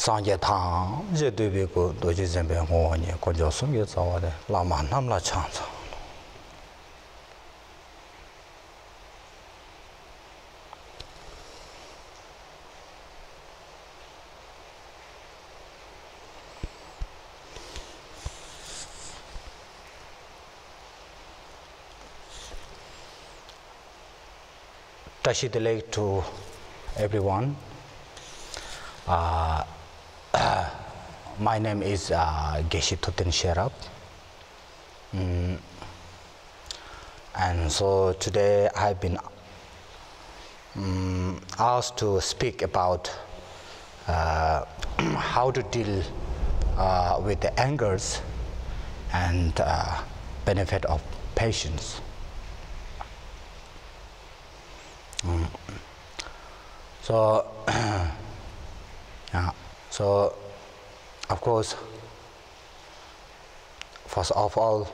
Sanje Tang, je debi ko doji zembe ngoni, ko josum ye zawade, la ma nam la chance. Tashi the leg to everyone. My name is Geshe Sherab. And so today I've been asked to speak about how to deal with the angers and benefit of patience. So, so of course, first of all,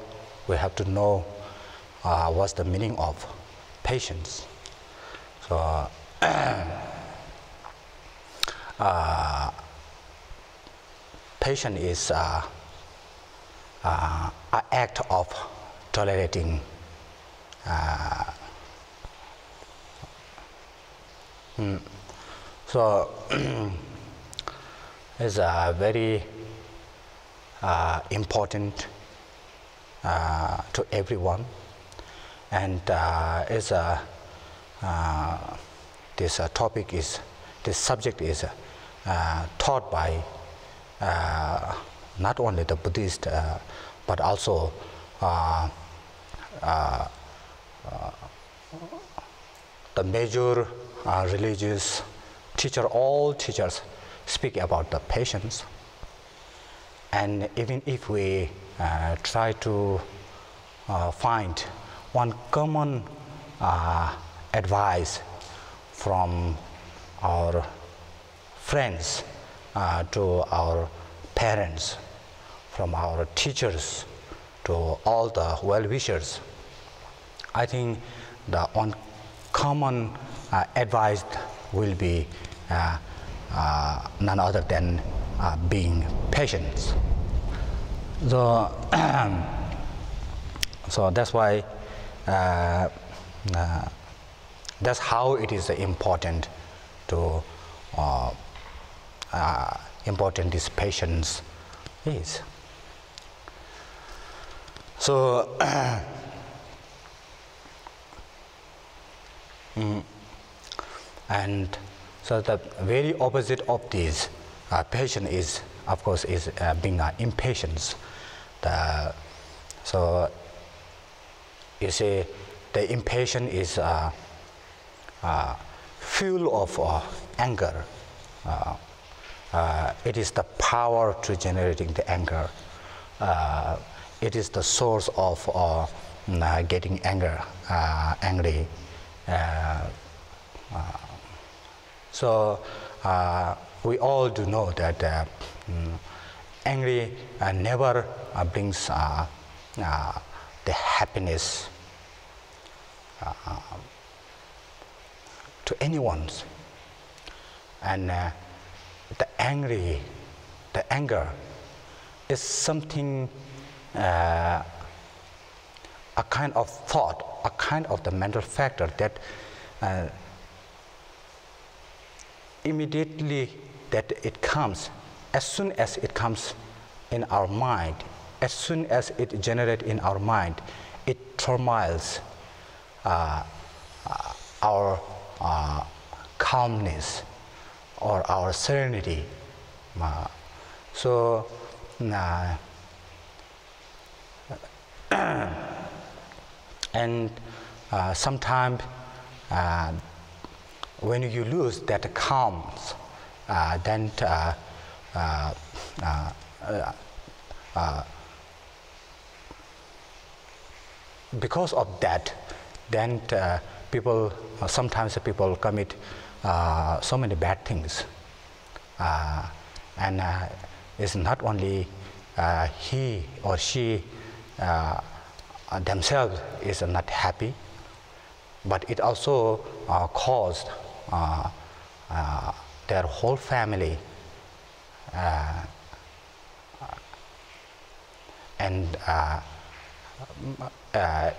we have to know what's the meaning of patience. So, patience is an act of tolerating so it's very important to everyone, and this subject is taught by not only the Buddhist but also the major religious teacher. All teachers speak about the patience, and even if we try to find one common advice from our friends to our parents, from our teachers to all the well-wishers, I think the one common advice will be none other than being patient. So, so that's why that's how it is important to important this patience is. So. And so the very opposite of this patience is, of course, is being impatient. So you see, the impatience is fuel of anger. It is the power to generating the anger. It is the source of getting angry. So we all do know that angry never brings the happiness to anyone, and the anger is something, a kind of thought, a kind of the mental factor that immediately that it comes, as soon as it comes in our mind, as soon as it generates in our mind, it turmoils our calmness or our serenity. So and sometimes when you lose that calm, then because of that, then sometimes people commit so many bad things, and it's not only he or she themselves is not happy, but it also caused their whole family and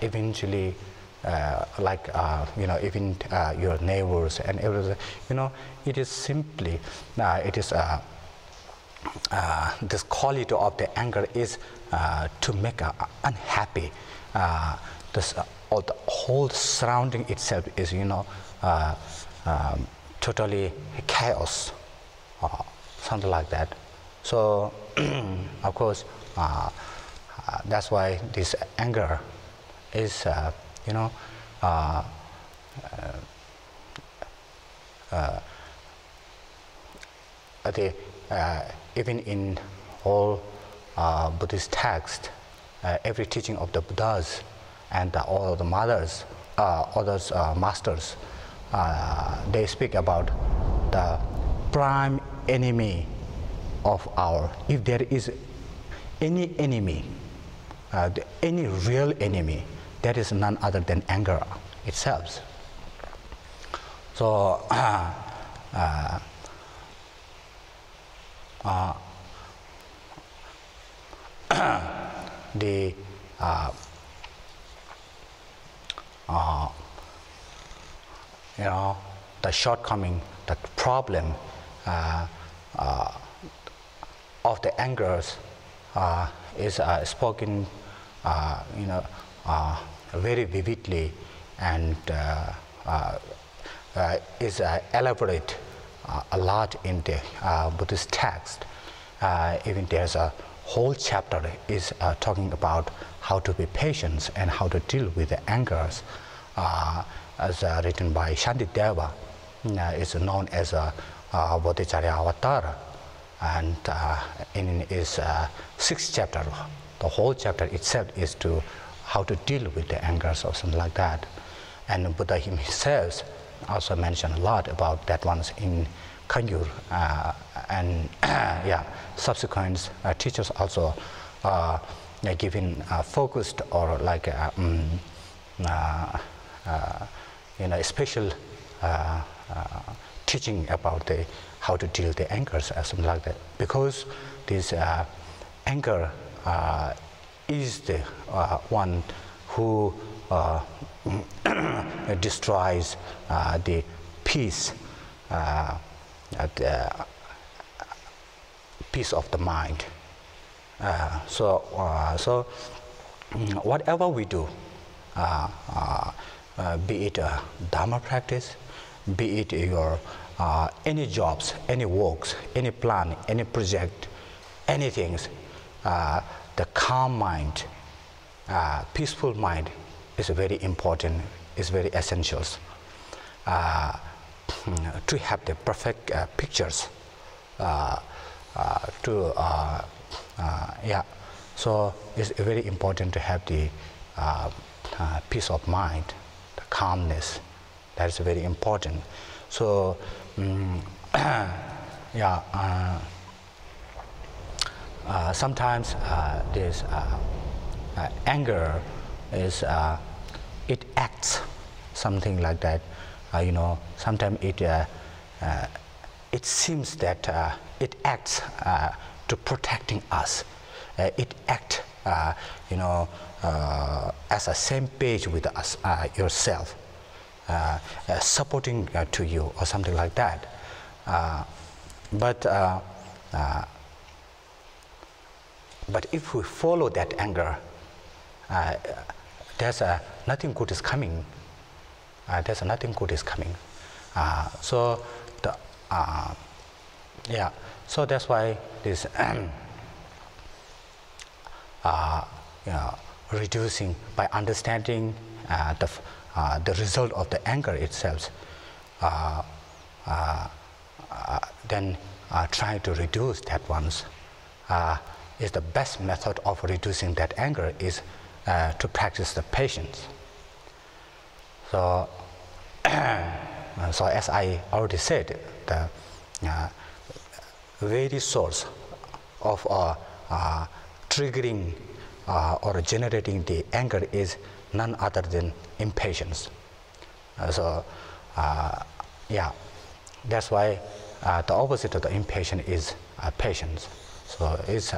eventually even your neighbors and everything, it is simply it is this quality of the anger is to make unhappy. This or the whole surrounding itself is totally chaos, something like that. So of course that's why this anger is even in all Buddhist texts, every teaching of the Buddhas and all the mothers, others masters, they speak about the prime enemy of our. If there is any enemy, any real enemy, that is none other than anger itself. So the shortcoming, the problem of the angers is spoken very vividly and is elaborate a lot in the Buddhist text. Even there's a whole chapter is talking about how to be patient and how to deal with the angers, as written by Shantideva. It's known as a Bodhicharya Avatar, and in his sixth chapter, the whole chapter itself is to how to deal with the angers or something like that. And Buddha himself also mentioned a lot about that ones in Kanyur, and subsequent teachers also giving focused or like special teaching about the how to deal the angers or something like that, because this anger is the one who destroys the peace, the peace of the mind. So whatever we do, be it a Dharma practice, be it your any jobs, any works, any plan, any project, anything, the calm mind, peaceful mind is very important, is very essential to have the perfect pictures. So it's very important to have the peace of mind, the calmness. That is very important. So sometimes this anger is it acts something like that. Sometimes it seems that it acts to protecting us. It acts as a same page with us, yourself, supporting to you or something like that. But if we follow that anger, there's nothing good is coming. There's nothing good is coming. So that's why this reducing by understanding the result of the anger itself, then trying to reduce that ones is the best method of reducing that anger is to practice the patience. So, so as I already said, the very source of triggering or generating the anger is none other than impatience. That's why the opposite of the impatient is patience. So it's,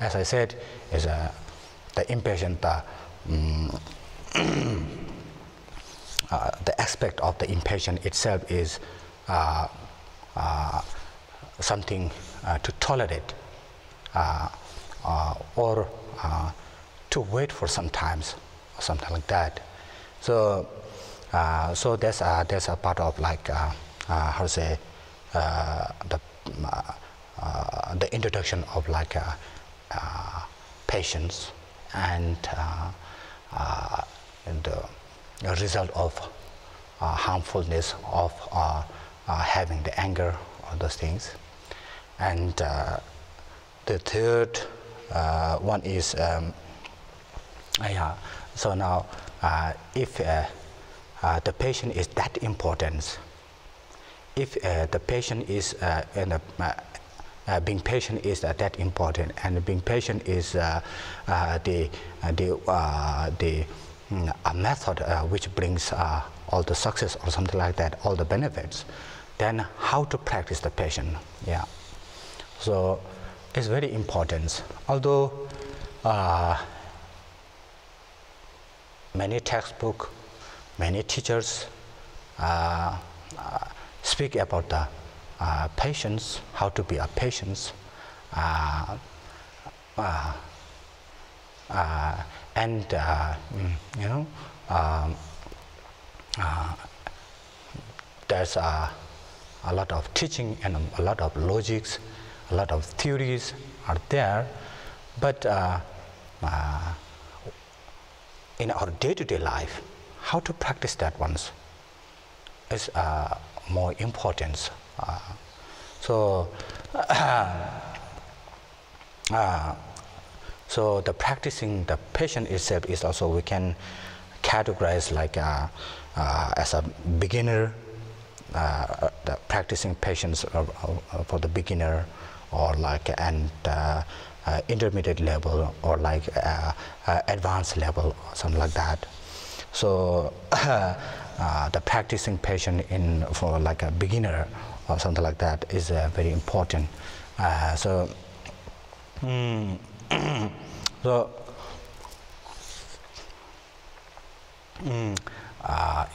as I said, is the impatient, the aspect of the impatient itself is something to tolerate or to wait for some times, or something like that. So, so there's a part of like how to say the introduction of like patience and the result of harmfulness of having the anger or those things. And the third one is so now if the patient is that important, if the patient is being patient is that important, and being patient is a method which brings all the success or something like that, all the benefits, then how to practice the patience? Yeah. So it's very important. Although many textbooks, many teachers speak about the patience, how to be a patient, and you know, there's a lot of teaching and a lot of logics, a lot of theories are there, but in our day-to-day life, how to practice that ones is more important. So the practicing the patience itself is also, we can categorize like as a beginner, the practicing patience for the beginner, or like an intermediate level, or like advanced level, or something like that. So the practicing patience for like a beginner or something like that is very important. So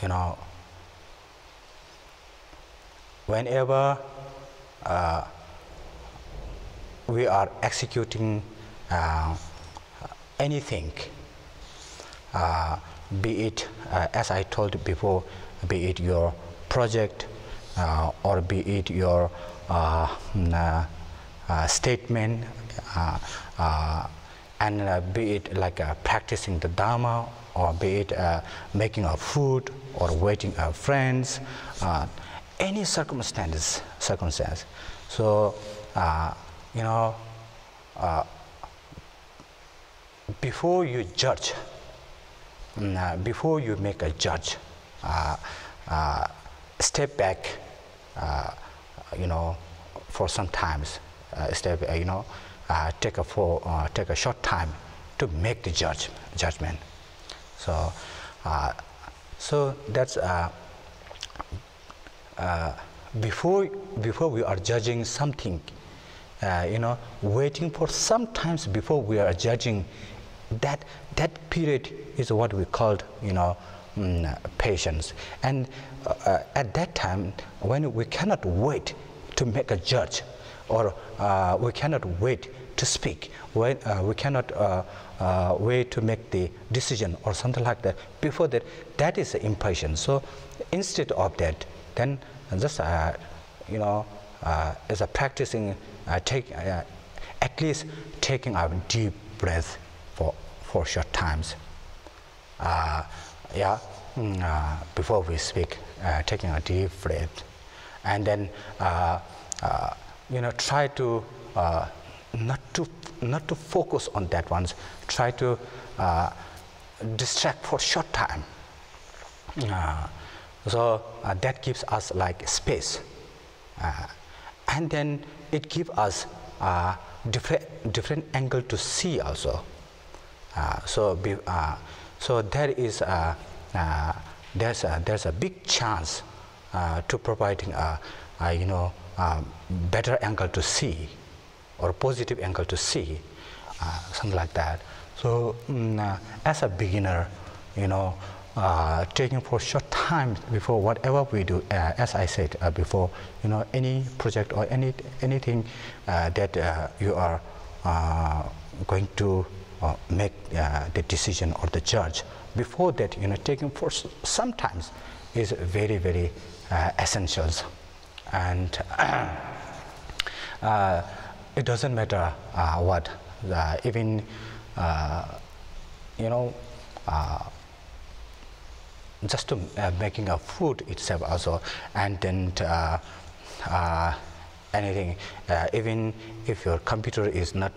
you know, whenever we are executing anything, be it, as I told before, be it your project or be it your statement, and be it like practicing the Dharma, or be it making a food, or waiting friends, any circumstance. So you know, before you judge, before you make a judge, step back, you know, for some times, you know, take a short time to make the judgment. So so that's before we are judging something, you know, waiting for some times before we are judging, that period is what we called, you know, patience. And at that time, when we cannot wait to make a judge, or we cannot wait to speak, when we cannot wait to make the decision or something like that, before that, that is the impatience. So instead of that, then just you know, as a practicing, at least taking a deep breath for short times. Before we speak, taking a deep breath, and then you know, try to not to focus on that ones. Try to distract for short time. So that gives us like space, and then it gives us different angle to see also. So there is there's a big chance to providing you know, better angle to see, or positive angle to see, something like that. So as a beginner, taking for short time before whatever we do, as I said before, any project or anything that you are going to make the decision or the judge, before that, taking for sometimes is very, very essentials. And it doesn't matter what, even just to making a food itself also, and then anything, even if your computer is not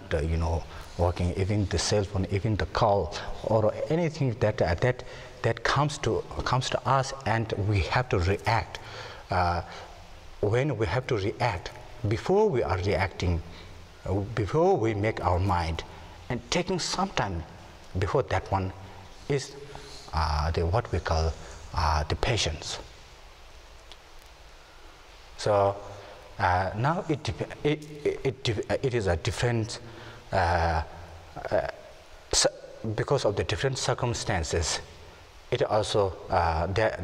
working, even the cell phone, even the call or anything that comes to us, and we have to react. When we have to react, before we are reacting, before we make our mind, and taking some time before that one is what we call the patience. So now it is a different, because of the different circumstances. It also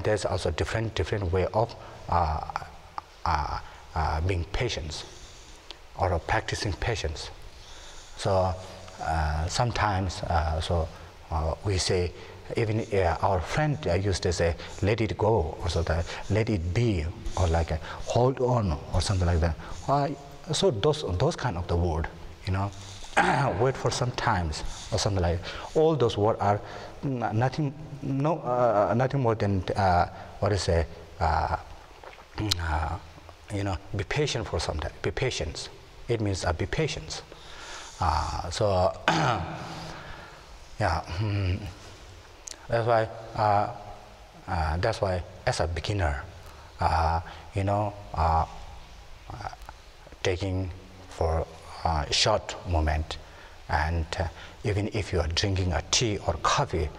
there's also different way of being patient or practicing patience. So sometimes we say, even our friend used to say, let it go, or so that, let it be, or like hold on, or something like that. So those kind of the word, wait for some times, or something like that. All those words are nothing more than what is say, be patient for some time. Be patient. It means be patient. So yeah. That's why as a beginner, taking for a short moment, and even if you are drinking a tea or coffee,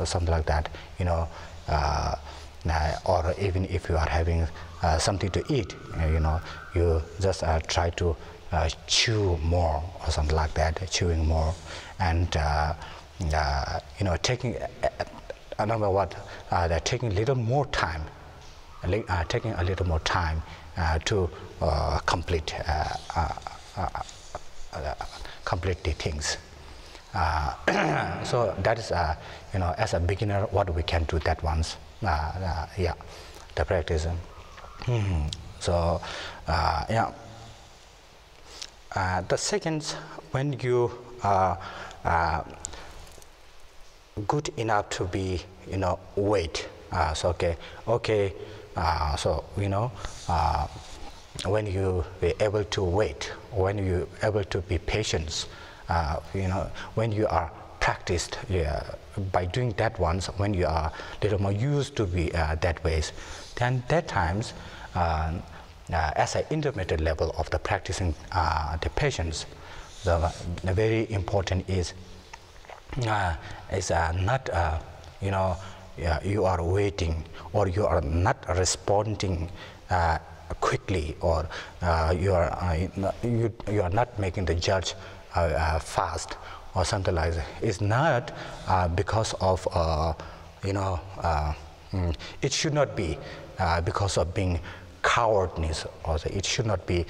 something like that, or even if you are having something to eat, you just try to chew more or something like that, chewing more, and taking another what, they're taking a little more time, to complete the things. So that is, as a beginner, what we can do that once. Yeah, the practice. So yeah. The second, when you good enough to be, wait. So so when you be able to wait, when you able to be patient, when you are practiced, by doing that once, when you are a little more used to be that ways, then that times, as an intermediate level of the practicing the patience, the very important is not you are waiting, or you are not responding quickly, or you are not making the judge fast or something like that. It's not because of it should not be because of being cowardness, or it should not be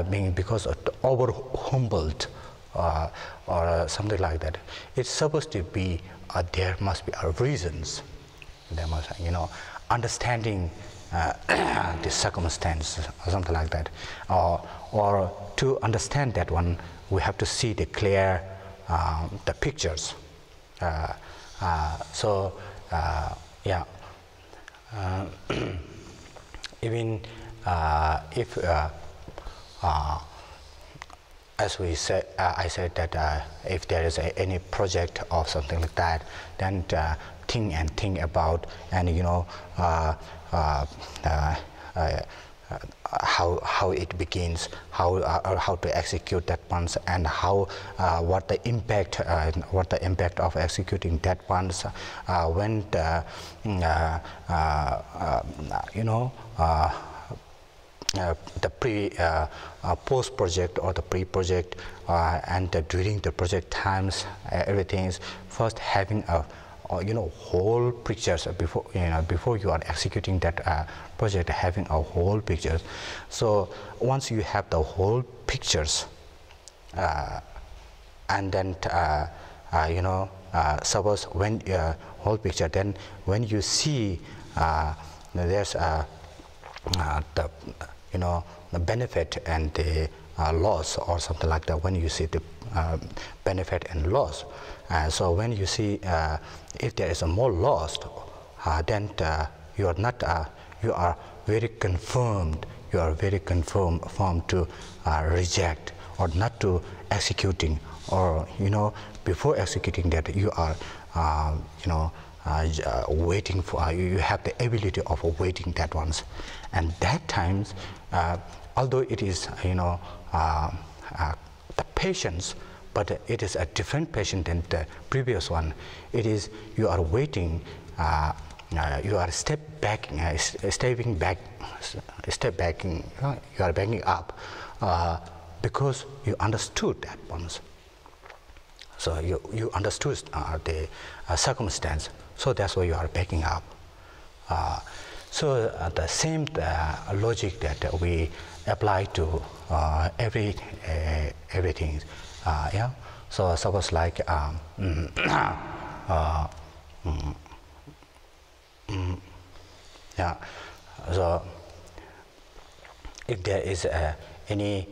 being because of over humbled or something like that. It's supposed to be there must be reasons. There must, understanding the circumstance or something like that, or to understand that one, we have to see the clear the pictures. So yeah. Even if as we said, I said that if there is any project or something like that, then think about, and how it begins, how to execute that once, and how what the impact of executing that once, when the, the post project or the pre project, and during the project times, everything is first having a whole pictures before you are executing that project, having a whole picture. So once you have the whole pictures, and then suppose when whole picture, then when you see there's the benefit and the loss or something like that, when you see the benefit and loss, so when you see if there is a more loss, then you are not you are very confirmed to reject or not to executing, or before executing that you are waiting for, you have the ability of waiting that ones. And that times, although it is the patience, but it is a different patient than the previous one. It is you are waiting, you are stepping back, you are backing up, because you understood that ones. So you understood the circumstance, so that's why you are backing up. So the same logic that we apply to everything. Yeah. So suppose like yeah. So if there is any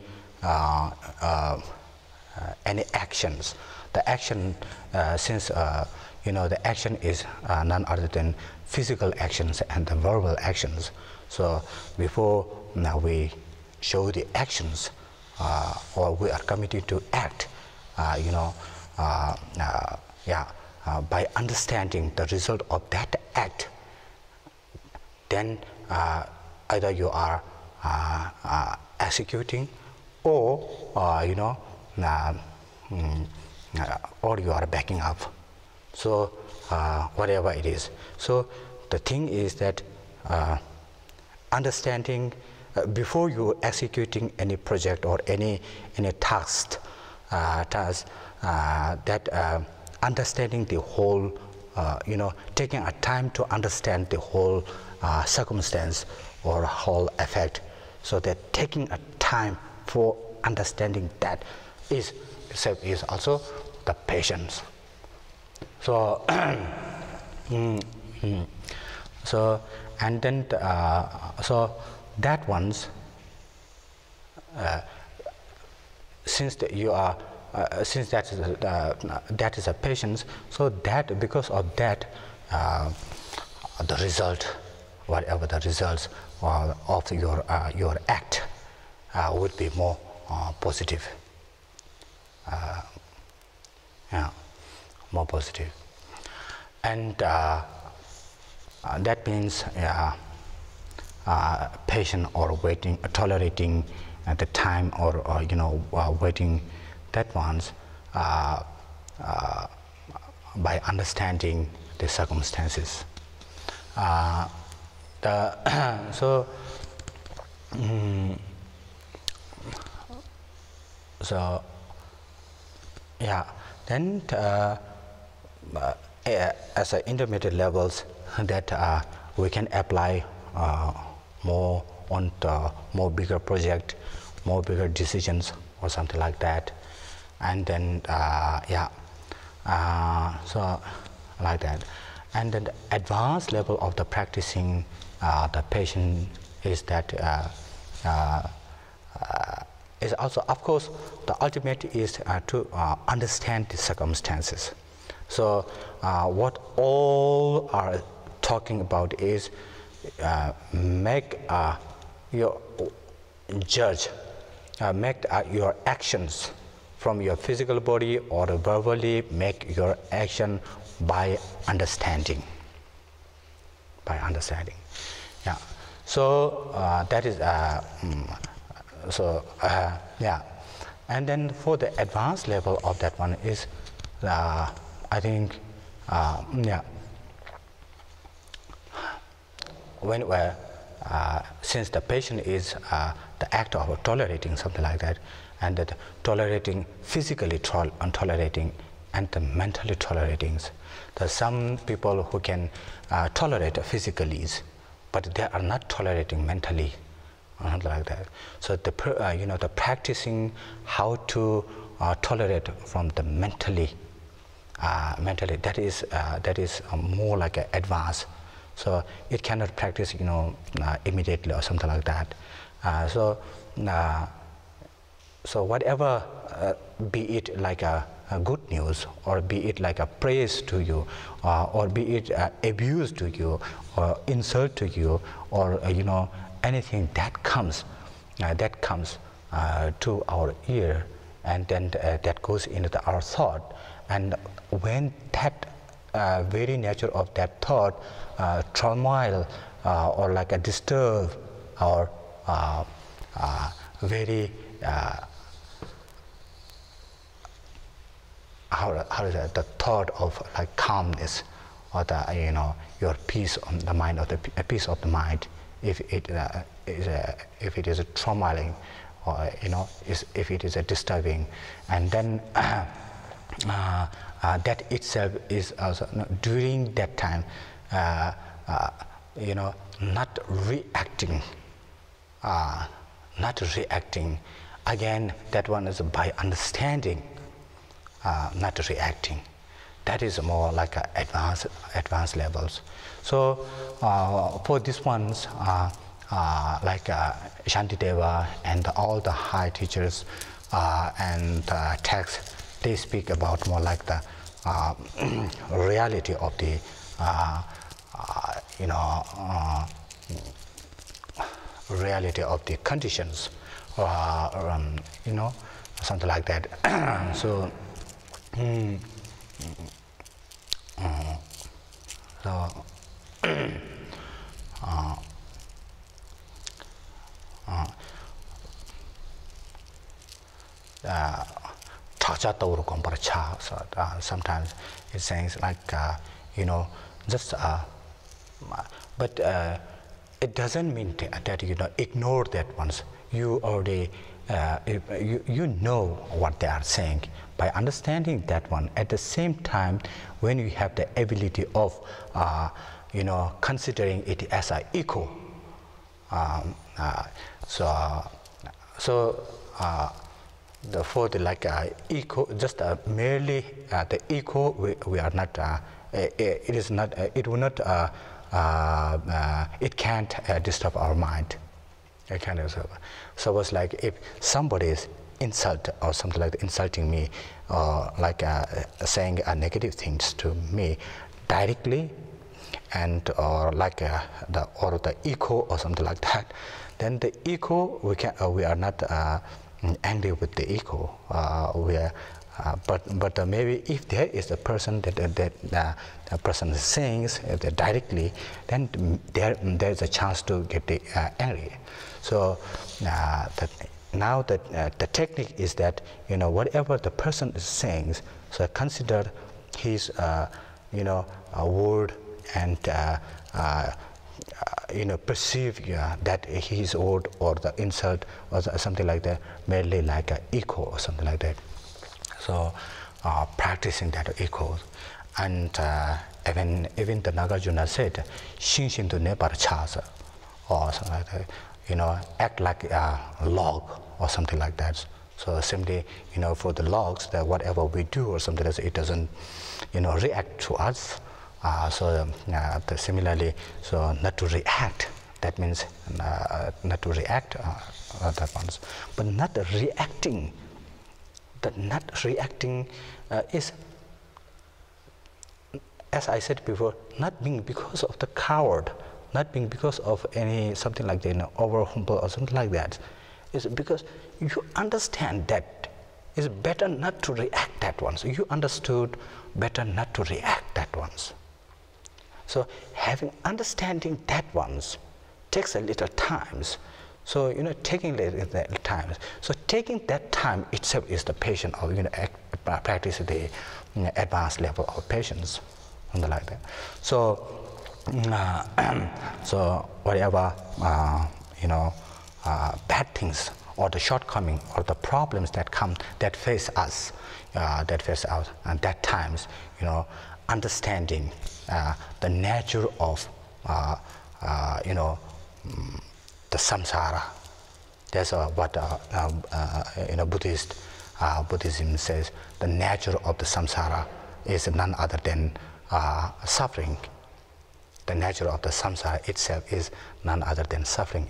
actions, the action, since the action is none other than physical actions and the verbal actions. So before now we show the actions, or we are committed to act, by understanding the result of that act, then either you are executing, or or you are backing up. So whatever it is. So the thing is that understanding before you executing any project or any task, that understanding the whole, taking a time to understand the whole circumstance or whole effect. So that taking a time for understanding that is also the patience. So so and then so that ones, since you are since that is a patience, so that because of that the result, whatever the results of your act would be more positive. Yeah, more positive. And that means patient or waiting, tolerating the time, or waiting that ones by understanding the circumstances. So yeah, then as intermediate levels, that we can apply more on the more bigger project, more bigger decisions or something like that. And then so like that. And then the advanced level of the practicing the patient is that is also, of course, the ultimate is to understand the circumstances. So what all are talking about is make your judge, make your actions from your physical body or verbally, make your action by understanding. By understanding, yeah. So that is yeah. And then for the advanced level of that one is, I think, yeah. When since the patient is the act of tolerating something like that, and that tolerating physically tolerating and the mentally tolerating. There are some people who can tolerate physically, but they are not tolerating mentally, not like that. So the the practicing how to tolerate from the mentally, that is more like an advanced. So it cannot practice immediately or something like that. So whatever, be it like a good news, or be it like a praise to you, or be it abuse to you, or insult to you, or anything that comes to our ear, and then that goes into our thought, and when that very nature of that thought turmoil or like a disturb or very how is that, the thought of like calmness, or the your peace on the mind, or the peace of the mind, if it is a traumatic, or if it is a disturbing, and then that itself is also during that time not reacting, again, that one is by understanding, not reacting. That is more like advanced levels. So for these ones, like Shantideva and all the high teachers and texts, they speak about more like the reality of the reality of the conditions, something like that. So sometimes it says like just but it doesn't mean that ignore that ones. You already you know what they are saying by understanding that one. At the same time, when you have the ability of considering it as an echo, for the like echo, just merely the echo, we are not. It is not. It will not. It can't disturb our mind. It can't disturb. So it's like if somebody is insult or something like that, insulting me, or like saying negative things to me directly, and or like the echo or something like that, then the echo we are not angry with the echo. But maybe if there is a person that the person is saying directly, then there is a chance to get angry. So now that the technique is that whatever the person is saying, so consider his a word and perceive that his word or the insult or something like that merely like an echo or something like that. So practicing that echo, and even the Nagarjuna said, "Shinshin to nepar chasa," or something like that. Act like a log or something like that. So simply, for the logs, that whatever we do or something like that, it doesn't, react to us. Similarly, so not to react. That means not to react that ones, but not reacting. That not reacting is, as I said before, not being because of the coward, not being because of any something like that, over humble or something like that. It's because you understand that it's better not to react that once. You understood better not to react that once. So having understanding that once takes a little time. So taking that time. So taking that time itself is the patience of practice the advanced level of patience, something like that. So So whatever bad things or the shortcoming or the problems that face us, and that times understanding the nature of the samsara. That's what Buddhism says. The nature of the samsara is none other than suffering. The nature of the samsara itself is none other than suffering.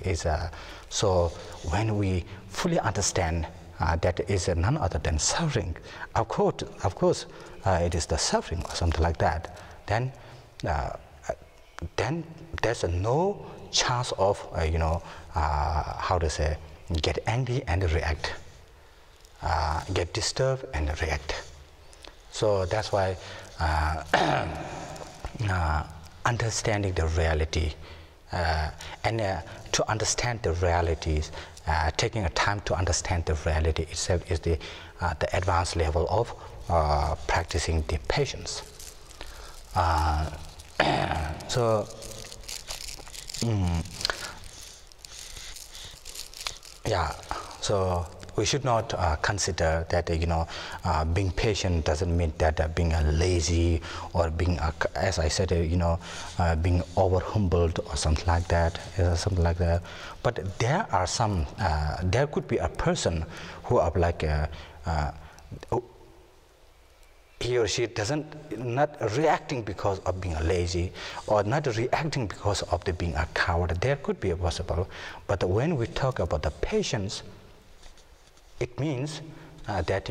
So when we fully understand that is none other than suffering, of course, it is the suffering or something like that. Then there's no chance of how to say, get angry and react, get disturbed and react. So that's why understanding the reality and to understand the realities, taking a time to understand the reality itself is the advanced level of practicing the patience. So we should not consider that being patient doesn't mean that being lazy or being as I said being over humbled or something like that. But there are some there could be a person who are like he or she not reacting because of being lazy or not reacting because of the being a coward. There could be a possible, but when we talk about the patience, it means that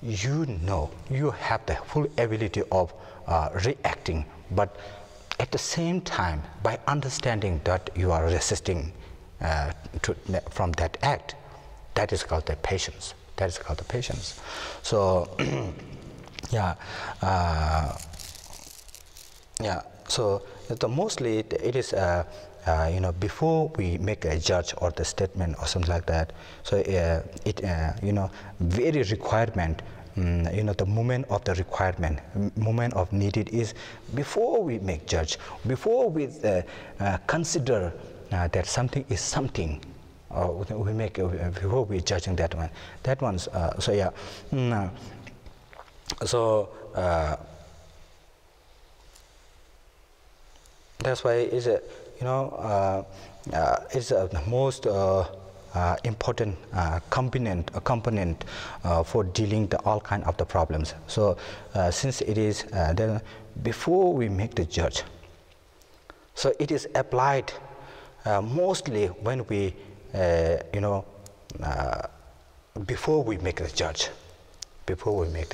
you have the full ability of reacting, but at the same time, by understanding that you are resisting from that act, that is called the patience. So so mostly it is before we make a judge or the statement or something like that. So very requirement, the moment of the requirement, moment of needed is before we make judge, before we consider that something is something. We make before we judging that one. That's why is the most important component for dealing the all kind of the problems. So since it is then before we make the judge, so it is applied mostly when we before we make the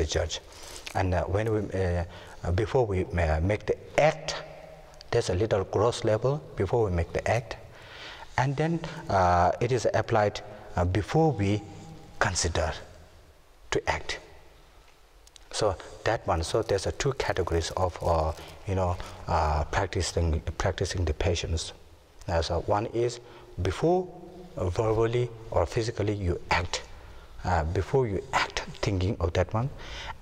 judge, and when we before we make the act. There's a little gross level before we make the act, and then it is applied before we consider to act. So that one. So there's two categories of practicing the patience. So one is before verbally or physically you act, before you act, thinking of that one,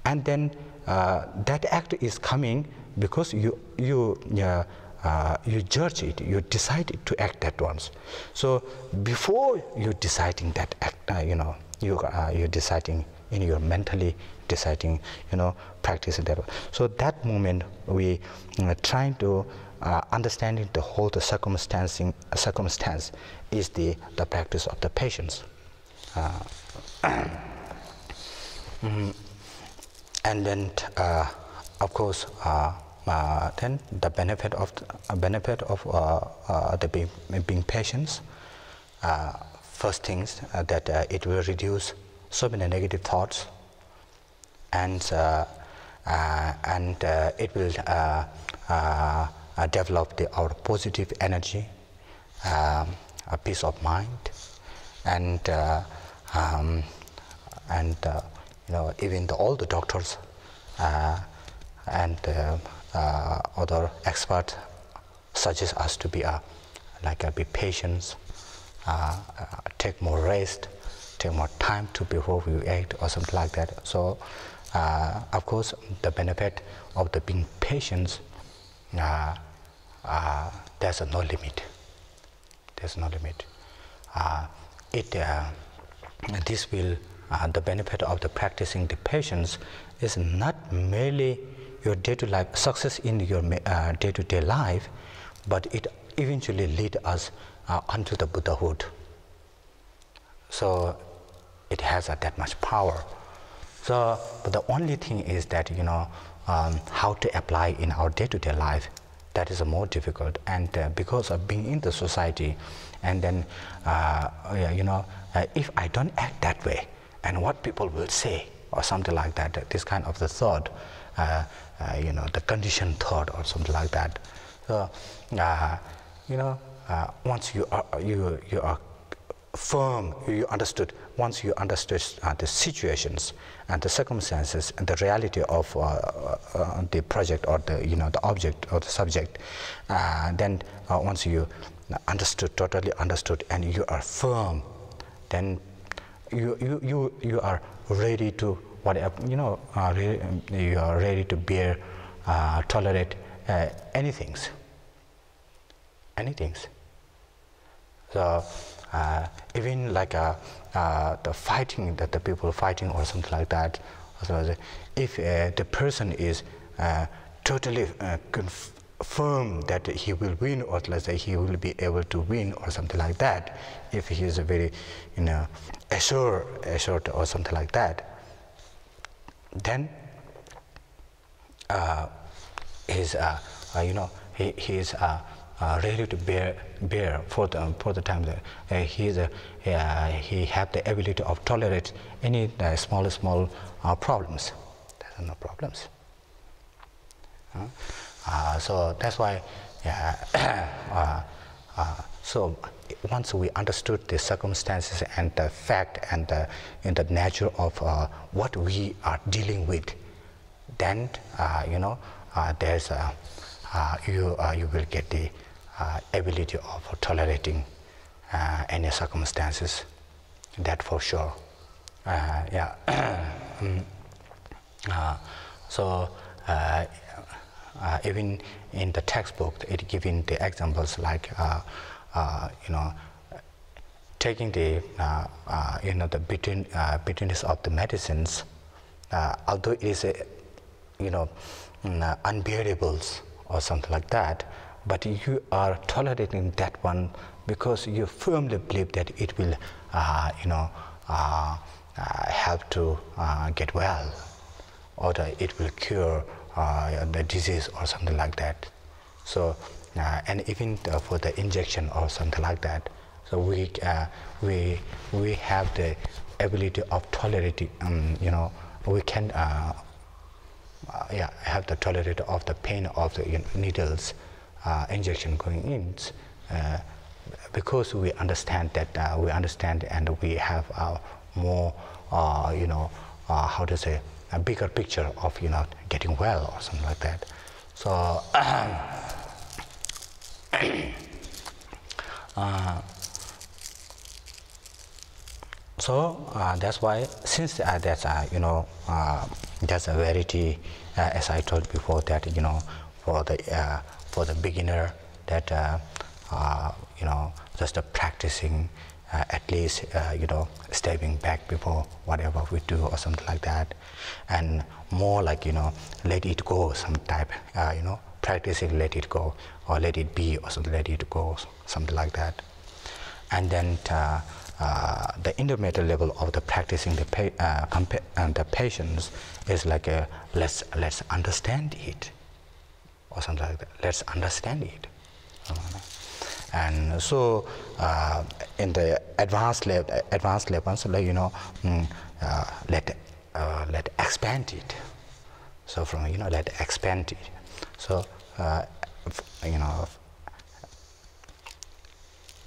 and then that act is coming because you judge it, you decide to act that once. So before you deciding that act, you're deciding in your mentally deciding, practicing that. So that moment we trying to understanding the whole circumstance is the practice of the patience. And then of course then the benefit of the being patient. First things that it will reduce so many negative thoughts, and it will develop our positive energy, a peace of mind, and even all the doctors and other experts suggest us to be be patient, take more rest, take more time before we act or something like that. So of course the benefit of the being patient there's no limit. There's no limit. This will the benefit of the practicing the patience is not merely your day-to-day life success in your day-to-day life, but it eventually lead us unto the Buddhahood. So it has that much power. So, but the only thing is that how to apply in our day-to-day life, that is more difficult. And because of being in the society, and then if I don't act that way, and what people will say, or something like that, this kind of the thought, the conditioned thought, or something like that. So, once you are firm, once you understood the situations and the circumstances and the reality of the project or the object or the subject, then once you totally understood, and you are firm, then you are ready to whatever, you are ready to bear, tolerate anything. So even like the fighting, that the people fighting or something like that, if the person is totally firm that he will win, or let's say he will be able to win or something like that, if he is a very assured or something like that, then he is ready to bear for the time that he have the ability of tolerate any small problems. There are no problems. So that's why. So once we understood the circumstances and the fact and the nature of what we are dealing with, then there's you will get the ability of tolerating any circumstances. That for sure. So even in the textbook, it giving the examples like taking the the bitterness of the medicines, although it is unbearable or something like that, but you are tolerating that one because you firmly believe that it will help to get well, or that it will cure the disease or something like that. So and even for the injection or something like that, so we have the ability of tolerating, we can have the tolerance of the pain of the needles injection going in, because we understand that and we have more how to say, a bigger picture of getting well or something like that. So that's why, since that's that's a verity, as I told before, that for the beginner, that just practicing at least stepping back before whatever we do or something like that, and more like let it go, some type, practicing let it go or let it be or something, let it go, something like that. And then the intermediate level of the practicing the patience is like let's understand it or something like that. Let's understand it. And so in the advanced levels, let expand it. So from let expand it. So at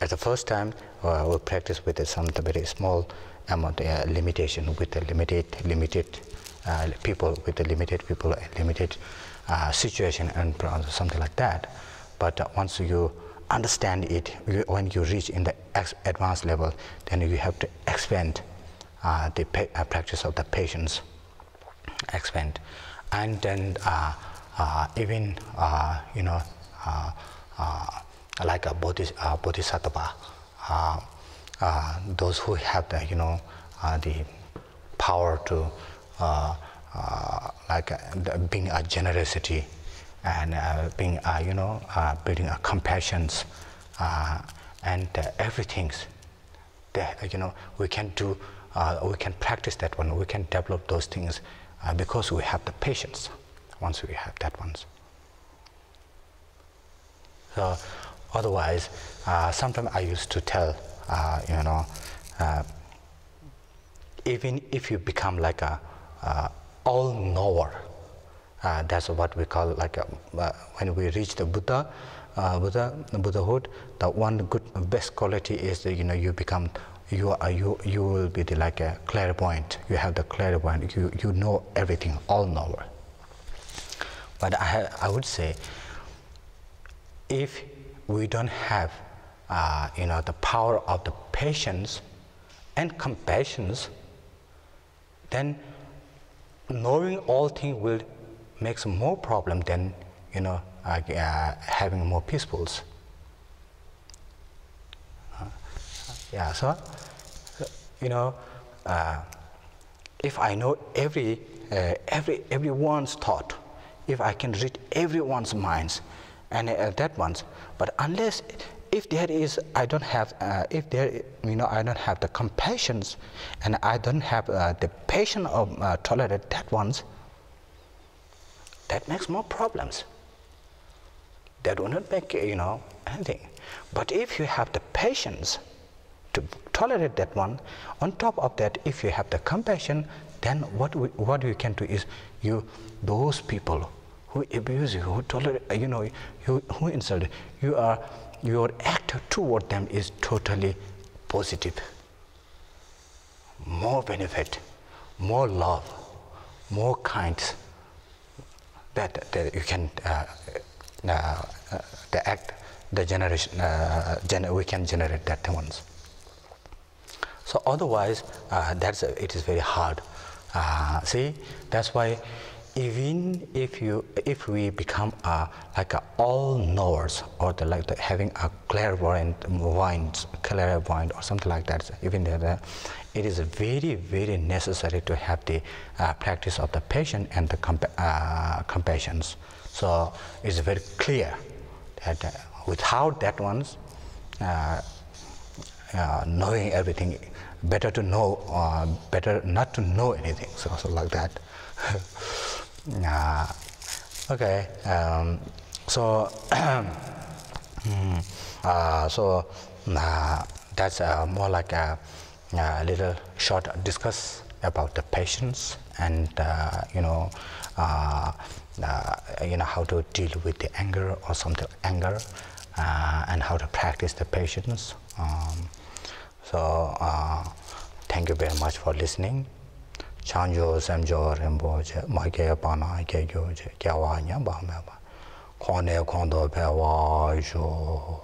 the first time we practice with some very small amount limitation, with the limited people, with the limited people, limited situation and something like that. But once you understand it, when you reach in the advanced level, then you have to expand the practice of the patience, expand, and then even like a bodhisattva, those who have the the power to being a generosity and being building a compassions and everything that we can do. We can practice that one. We can develop those things because we have the patience. Once we have that ones. So otherwise, sometimes I used to tell, even if you become like a all-knower, that's what we call like when we reach the Buddhahood. The one good best quality is that you become you will be like a clairvoyant. You have the clairvoyant. You know everything, all-knower. But I would say, if we don't have the power of the patience and compassion, then knowing all things will make more problem than having more peacefuls. Yeah. So if I know everyone's thought, if I can read everyone's minds, and that ones, but unless if there is, I don't have, if there, I don't have the compassion, and I don't have the patience of tolerate that ones, that makes more problems. That will not make anything. But if you have the patience to tolerate that one, on top of that, if you have the compassion, then what you can do is those people who abuse you, who tolerate, who insult you, your act toward them is totally positive. More benefit, more love, more kind. That you can the act, the generation, we can generate that ones. So otherwise, it is very hard. See, that's why even if we become like all-knowers, or having a clairvoyant or something like that, even there, it is very, very necessary to have the practice of the patience and the compassion. So it's very clear that without that ones, knowing everything, better to know, better not to know anything. So like that. Okay. So that's more like a little short discuss about the patience and how to deal with the anger or something and how to practice the patience. Thank you very much for listening. Chanjo semjo remboje make pana ke gyoje kyawa nya ba me ba khone khondo be wa jo